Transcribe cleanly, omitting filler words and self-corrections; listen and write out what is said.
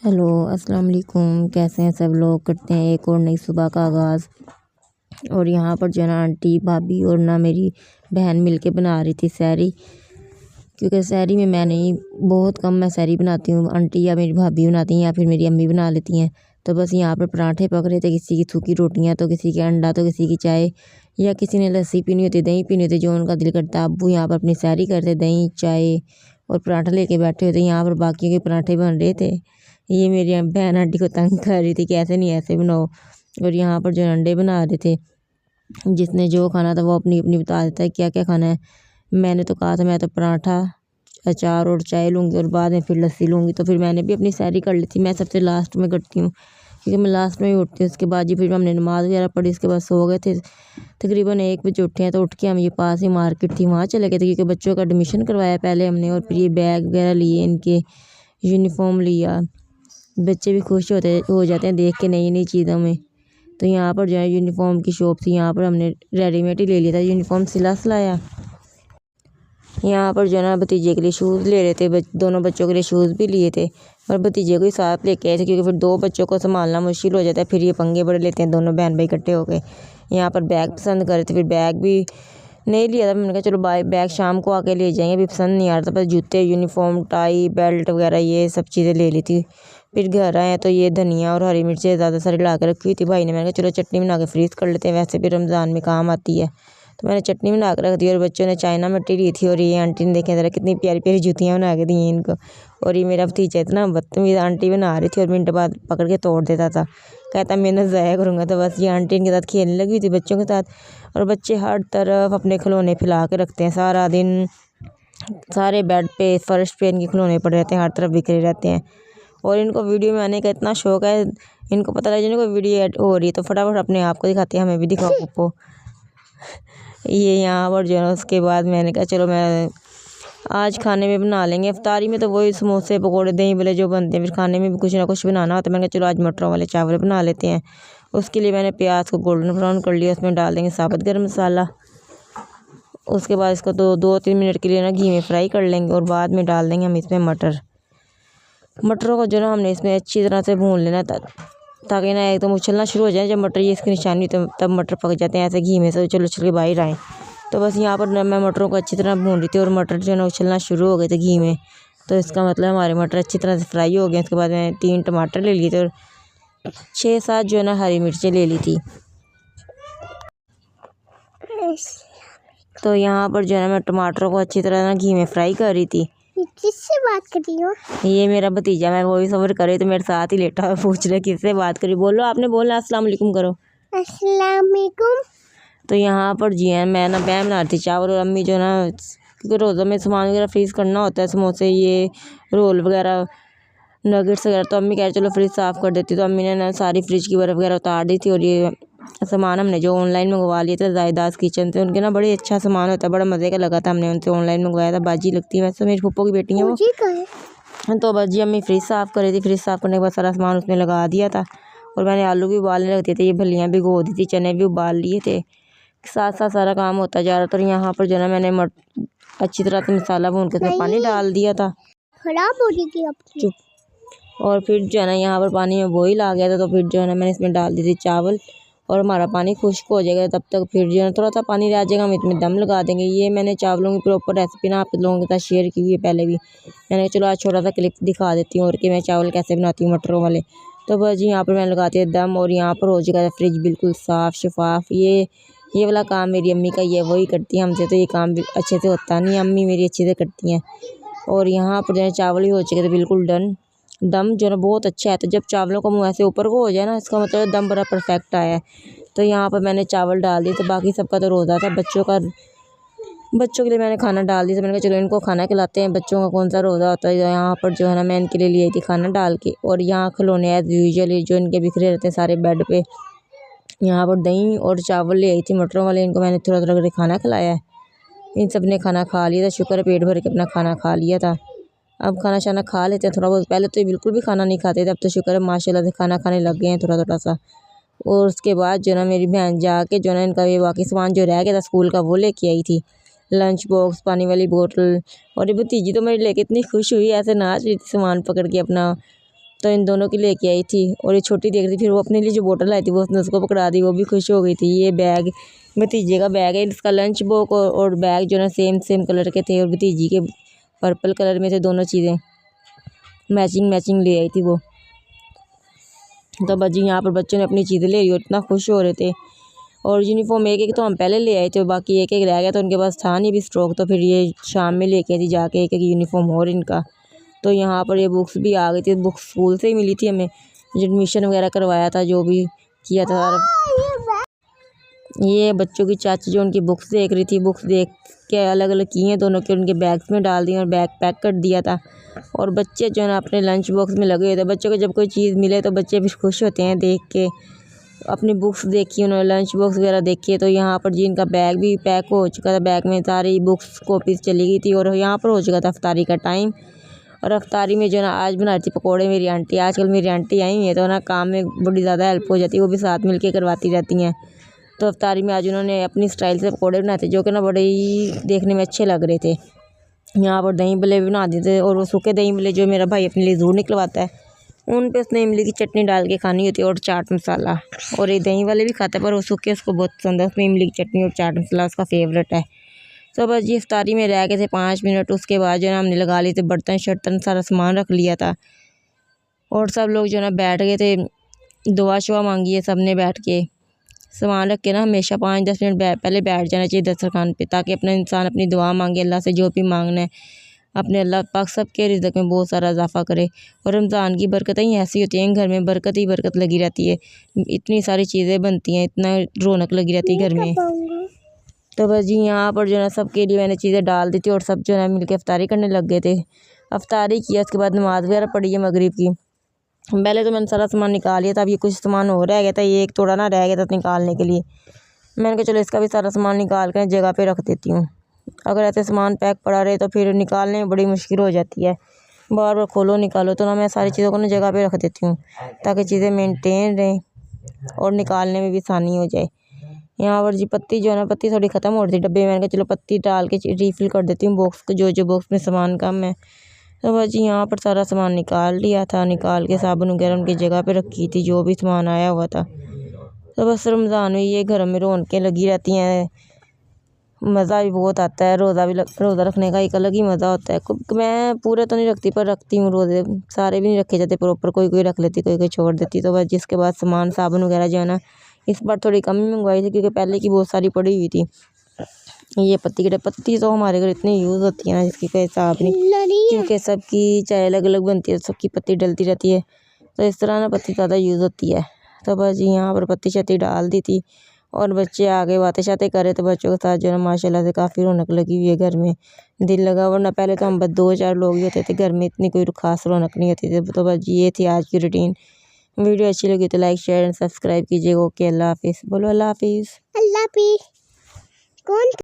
Hello अस्सलाम वालेकुम। कैसे हैं सब लोग। करते हैं एक और नई सुबह का आगाज़। और यहाँ पर जो है ना आंटी भाभी और ना मेरी बहन मिलके बना रही थी सहरी। क्योंकि सहरी में मैं नहीं, बहुत कम मैं सहरी बनाती हूँ। आंटी या मेरी भाभी बनाती हैं या फिर मेरी अम्मी बना लेती हैं। तो बस यहाँ पर पराठे पक रहे थे, किसी की सूखी रोटियाँ तो किसी के अंडा तो किसी की चाय, या किसी ने लस्सी पीनी होती, दही पीनी होती, जो उनका दिल करता। अब्बू यहाँ पर अपनी सहरी करते, दही चाय और पराठा लेके बैठे होते। यहाँ पर बाकियों के पराठे बन रहे थे। ये मेरी बहन आंटी को तंग कर रही थी कि ऐसे नहीं ऐसे बनाओ। और यहाँ पर जो अंडे बना रहे थे, जिसने जो खाना था वो अपनी अपनी बता देता है क्या क्या खाना है। मैंने तो कहा था मैं तो पराठा अचार और चाय लूँगी और बाद में फिर लस्सी लूँगी। तो फिर मैंने भी अपनी सैरी कर ली थी। मैं सबसे लास्ट में करती हूँ क्योंकि मैं लास्ट में ही उठती हूँ। उसके बाद जी फिर हमने नमाज़ वगैरह पढ़ी, उसके बाद सो गए थे। तकरीबन 1 बजे उठे हैं। तो उठ के हम ये पास ही मार्केट थी वहाँ चले गए थे क्योंकि बच्चों का एडमिशन करवाया पहले हमने, और फिर ये बैग वगैरह लिए, इनके यूनिफॉर्म लिया। बच्चे भी खुश हो जाते हैं देख के नई नई चीज़ों में। तो यहाँ पर जो है यूनिफॉर्म की शॉप थी, यहाँ पर हमने रेडीमेड ही ले लिया था यूनिफॉर्म, सिला सिलाया। यहाँ पर जो है ना भतीजे के लिए शूज़ ले रहे थे, दोनों बच्चों के लिए शूज़ भी लिए थे और भतीजे को ही साथ लेके आए थे क्योंकि फिर 2 बच्चों को संभालना मुश्किल हो जाता है। फिर ये पंगे बड़े लेते हैं दोनों बहन भाई इकट्ठे हो गए। यहाँ पर बैग पसंद कर रहे थे, फिर बैग भी नहीं लिया था। मैंने कहा चलो बैग शाम को आके ले जाएंगे, अभी पसंद नहीं आ रहा था। बस जूते, यूनिफॉर्म, टाई, बेल्ट वगैरह ये सब चीज़ें ले ली थी। फिर घर आए तो ये धनिया और हरी मिर्चें ज़्यादा सारी ला के रखी हुई थी भाई ने। मैंने कहा चलो चटनी बना के फ्रीज़ कर लेते हैं, वैसे भी रमज़ान में काम आती है। तो मैंने चटनी बना के रख दी और बच्चों ने चाइना मिर्ची ली थी। और ये आंटी ने देखें ज़रा कितनी प्यारी प्यारी जूतियाँ बना के दी हैं इनको। और ये मेरा भतीजा इतना बदतमीज़, आंटी बना रही थी और मिनट बाद पकड़ के तोड़ देता था, कहता मेहनत ज़ाया करूँगा। तो बस ये आंटी इनके साथ खेलने लगी हुई थी बच्चों के साथ। और बच्चे हर तरफ अपने खिलौने फैला के रखते हैं सारा दिन, सारे बेड पे फर्श पे इनके खिलौने पड़े रहते हैं, हर तरफ बिखरे रहते हैं। और इनको वीडियो में आने का इतना शौक है, इनको पता लगे जिनको वीडियो ऐड हो रही है तो फटाफट अपने आप को दिखाते हैं, हमें भी दिखाओ पप्पो। ये यहाँ पर जो है ना, उसके बाद मैंने कहा चलो मैं आज खाने में बना लेंगे। इफ्तारी में तो वही समोसे पकौड़े दही भले जो बनते हैं, फिर खाने में भी कुछ ना कुछ बनाना होता है। मैंने कहा चलो आज मटरों वाले चावल बना लेते हैं। उसके लिए मैंने प्याज को गोल्डन ब्राउन कर लिया, उसमें डाल देंगे साबुत गर्म मसाला। उसके बाद इसको तो 2-3 मिनट के लिए ना घी में फ्राई कर लेंगे और बाद में डाल देंगे हम इसमें मटरों को जो ना हमने इसमें अच्छी तरह से भून लेना ताकि ना एकदम उछलना शुरू हो जाए। जब मटर ये इसकी निशानी तब मटर पक जाते हैं ऐसे घी में से उछल उछल के बाहर आए। तो बस यहाँ पर मैं मटरों को अच्छी तरह भून रही थी और मटर जो है ना उछलना शुरू हो गए थे घी में। तो इसका मतलब हमारे मटर अच्छी तरह से फ्राई हो गए। उसके बाद मैंने 3 टमाटर ले लिए थे और 6-7 जो है ना हरी मिर्चें ले ली थी। तो यहाँ पर जो है ना मैं टमाटरों को अच्छी तरह ना घी में फ्राई कर रही थी। किससे बात कर रही हो? ये मेरा भतीजा, मैं वही सबर कर रही तो मेरे साथ ही लेटा हुआ पूछ रहा किससे बात करी। बोलो, आपने बोला अस्सलाम वालेकुम करो। अस्सलाम वालेकुम। तो यहाँ पर जी है मैं बना रही थी चावल, और अम्मी जो ना क्योंकि रोज़ों में सामान वगैरह फ्रीज़ करना होता है, समोसे ये रोल वगैरह नगेट्स वगैरह, तो अम्मी कह रहे चलो फ्रिज साफ़ कर देती। तो अम्मी ने ना सारी फ्रिज की बर्फ़ वगैरह उतार दी थी। और ये सामान हमने जो ऑनलाइन मंगवा लिया था जायदाद किचन से, उनके ना बड़े अच्छा सामान होता है, बड़ा मज़े का लगा था। हमने उनसे ऑनलाइन मंगवाया था, बाजी लगती है वैसे, मेरी फूफो की बेटी है वो। तो बस जी अम्मी फ्रिज साफ़ कर रही थी, फ्रिज साफ़ करने के बाद सारा सामान उसमें लगा दिया था। और मैंने आलू भी उबालने रख दिए थे, ये फलियाँ भिगो दी थी, चने भी उबाल लिए थे, साथ साथ सारा काम होता जा रहा था। और यहाँ पर जो है ना मैंने अच्छी तरह से मसाला भून के उसमें पानी डाल दिया था। खराब हो रही थी आपकी। चुप। और फिर जो है ना यहाँ पर पानी में बॉईल आ गया था, तो फिर जो है ना मैंने इसमें डाल दी थी चावल। और हमारा पानी खुश्क हो जाएगा तब तक फिर जो है थोड़ा सा पानी रह जाएगा, हम इसमें दम लगा देंगे। ये मैंने चावलों की प्रॉपर रेसिपी ना आप लोगों के साथ शेयर की हुई है पहले भी। मैंने कहा चलो आज छोटा सा क्लिप दिखा देती हूँ और कि मैं चावल कैसे बनाती हूँ मटरों वाले। तो बस जी यहाँ पर मैंने लगाती है दम, और यहाँ पर हो जाएगा फ्रिज बिल्कुल साफ़ शफाफ। ये वाला काम मेरी अम्मी का, ये वही करती है, हमसे तो ये काम भी अच्छे से होता नहीं, अम्मी मेरी अच्छे से करती हैं। और यहाँ पर जो है चावल ही हो चुके थे बिल्कुल डन। दम जो है ना बहुत अच्छा है, तो जब चावलों का मुँह ऐसे ऊपर को हो जाए ना, इसका मतलब दम बड़ा परफेक्ट आया है। तो यहाँ पर मैंने चावल डाल दिए थे, बाकी सबका तो रोज़ा था, बच्चों के लिए मैंने खाना डाल दिया था। मैंने कहा चलो इनको खाना खिलाते हैं, बच्चों का कौन सा रोज़ा होता है। यहाँ पर जो है ना मैं इनके लिए ली आई थी खाना डाल के। और यहाँ खिलौने एज़ यूजुअली जो इनके बिखरे रहते हैं सारे बेड पे। यहाँ पर दही और चावल ले आई थी मटरों वाले, इनको मैंने थोड़ा थोड़ा करके खाना खिलाया है। इन सब ने खाना खा लिया था, शुक्र है पेट भर के अपना खाना खा लिया था। अब खाना शाना खा लेते हैं थोड़ा बहुत, पहले तो ये बिल्कुल भी खाना नहीं खाते थे, अब तो शुक्र है माशाल्लाह से खाना खाने लग गए हैं थोड़ा थोड़ा सा। और उसके बाद जो ना मेरी बहन जाके जो ना इनका ये बाकी सामान जो रह गया था स्कूल का वो लेके आई थी, लंच बॉक्स, पानी वाली बोतल। और ये भतीजी तो मेरी लेके इतनी खुश हुई, ऐसे नाच रही थी सामान पकड़ के अपना। तो इन दोनों की लेके आई थी। और ये छोटी देख रही थी, फिर वो अपने लिए जो बोतल आई थी वो उसने उसको पकड़ा दी, वो भी खुश हो गई थी। ये बैग भतीजे का बैग है, इसका लंच बॉक्स और बैग जो ना सेम सेम कलर के थे, और भतीजी के पर्पल कलर में थे। दोनों चीज़ें मैचिंग मैचिंग ले आई थी वो। तो बस जी यहाँ पर बच्चों ने अपनी चीज़ें ले ली और इतना खुश हो रहे थे। और यूनिफॉर्म एक एक तो हम पहले ले आए थे, बाकी एक एक रह गया, तो उनके पास था नहीं भी स्टॉक, तो फिर ये शाम में लेके आई थी जाके एक एक यूनिफॉर्म और इनका। तो यहाँ पर ये बुक्स भी आ गई थी, बुक्स स्कूल से ही मिली थी हमें, जो एडमिशन वगैरह करवाया था, जो भी किया था सारा। ये बच्चों की चाची जो उनकी बुक्स देख रही थी, बुक्स देख के अलग अलग की हैं दोनों के, उनके बैग्स में डाल दी और बैग पैक कर दिया था। और बच्चे जो है ना अपने लंच बॉक्स में लगे हुए थे। बच्चों को जब कोई चीज़ मिले तो बच्चे भी खुश होते हैं देख के। अपनी बुक्स देखी उन्होंने, लंच बॉक्स वगैरह देखी। तो यहाँ पर जी इनका बैग भी पैक हो चुका था, बैग में सारी बुक्स कॉपीज़ चली गई थी। और यहाँ पर हो चुका था अफ्तारी का टाइम। और अफ्तारी में जो ना आज बना रही थी पकौड़े मेरी आंटी। आजकल मेरी आंटी आई हुई है तो ना काम में बड़ी ज़्यादा हेल्प हो जाती है, वो भी साथ मिल के करवाती रहती हैं। तो अफ्तारी में आज उन्होंने अपनी स्टाइल से पकौड़े बनाए थे, जो कि ना बड़े ही देखने में अच्छे लग रहे थे। यहाँ पर दही भल्ले भी बना दिए थे, और वो सूखे दही भल्ले जो मेरा भाई अपने लिए ज़रूर निकलवाता है, उन पे उसने इमली की चटनी डाल के खानी होती है और चाट मसाला। और ये दही वाले भी खाता है, पर वो सूखे उसको बहुत पसंद है, उसमें इमली की चटनी और चाट मसाला उसका फेवरेट है। तो बस ये इफ्तारी में रह गए थे 5 मिनट। उसके बाद जो है ना हमने लगा लिए थे बर्तन शर्तन, सारा सामान रख लिया था। और सब लोग जो है ना बैठ गए थे, दुआ शुआ मांगी है सब ने बैठ के। सामान रख के ना हमेशा 5-10 मिनट पहले बैठ जाना चाहिए दस्तरखान पे, ताकि अपना इंसान अपनी दुआ मांगे, अल्लाह से जो भी मांगना है अपने अल्लाह पाक सबके रिज़्क़ में बहुत सारा इजाफ़ा करे। और रमज़ान की बरकतें ही ऐसी होती हैं, घर में बरकत ही बरकत लगी रहती है, इतनी सारी चीज़ें बनती हैं, इतना रौनक लगी रहती है घर में। तो बस जी यहाँ पर जो है सबके लिए मैंने चीज़ें डाल दी थी, और सब जो है मिल के अफ्तारी करने लग गए थे। अफ्तारी किया, उसके बाद नमाज़ वगैरह पढ़ी है मगरिब की। पहले तो मैंने सारा सामान निकाल लिया था, अब ये कुछ सामान और रह गया था, ये एक थोड़ा ना रह गया था निकालने के लिए। मैंने कहा चलो इसका भी सारा सामान निकाल कर जगह पे रख देती हूँ। अगर ऐसे सामान पैक पड़ा रहे तो फिर निकालने में बड़ी मुश्किल हो जाती है, बार बार खोलो निकालो। तो ना मैं सारी चीज़ों को ना जगह पे रख देती हूँ, ताकि चीज़ें मेंटेन रहें और निकालने में भी आसानी हो जाए। यहाँ पर जी पत्ती जो है ना, पत्ती थोड़ी ख़त्म हो रही थी डब्बे में, मैंने कहा चलो पत्ती डाल के रीफ़िल कर देती हूँ बॉक्स को, जो बॉक्स में सामान कम है। तो बस जी यहाँ पर सारा सामान निकाल लिया था, निकाल के साबुन वगैरह उनकी जगह पे रखी थी, जो भी सामान आया हुआ था। तो बस रमज़ान में ये घर में रौनकें लगी रहती हैं, मज़ा भी बहुत आता है। रोज़ा रखने का एक अलग ही मज़ा होता है। मैं पूरे तो नहीं रखती, पर रखती हूँ रोज़े, सारे भी नहीं रखे जाते प्रॉपर, कोई कोई रख लेती, कोई कोई छोड़ देती। तो बस जिसके बाद सामान साबुन वगैरह जो है ना इस बार थोड़ी कम ही मंगवाई थी, क्योंकि पहले की बहुत सारी पड़ी हुई थी। ये पत्ती तो हमारे घर इतनी यूज़ होती है ना, जिसकी कोई हिसाब नहीं, क्योंकि सबकी चाय अलग अलग बनती है, सबकी पत्ती डलती रहती है, तो इस तरह ना पत्ती ज़्यादा यूज़ होती है। तो बस यहाँ पर पत्ती शत्ती डाल दी थी, और बच्चे आगे बातें शातें करे, तो बच्चों के साथ जो है माशाल्लाह से काफ़ी रौनक लगी हुई है घर में, दिल लगा। वरना पहले तो हम बस 2-4 लोग ही होते थे घर में, इतनी कोई ख़ास रौनक नहीं होती थी। तो बस ये थी आज की रूटीन। वीडियो अच्छी लगी तो लाइक शेयर एंड सब्सक्राइब कीजिएगा। ओके, अल्लाह हाफिज़। बोलो अल्लाह हाफिज़। अल्लाह हाफिज़। कौन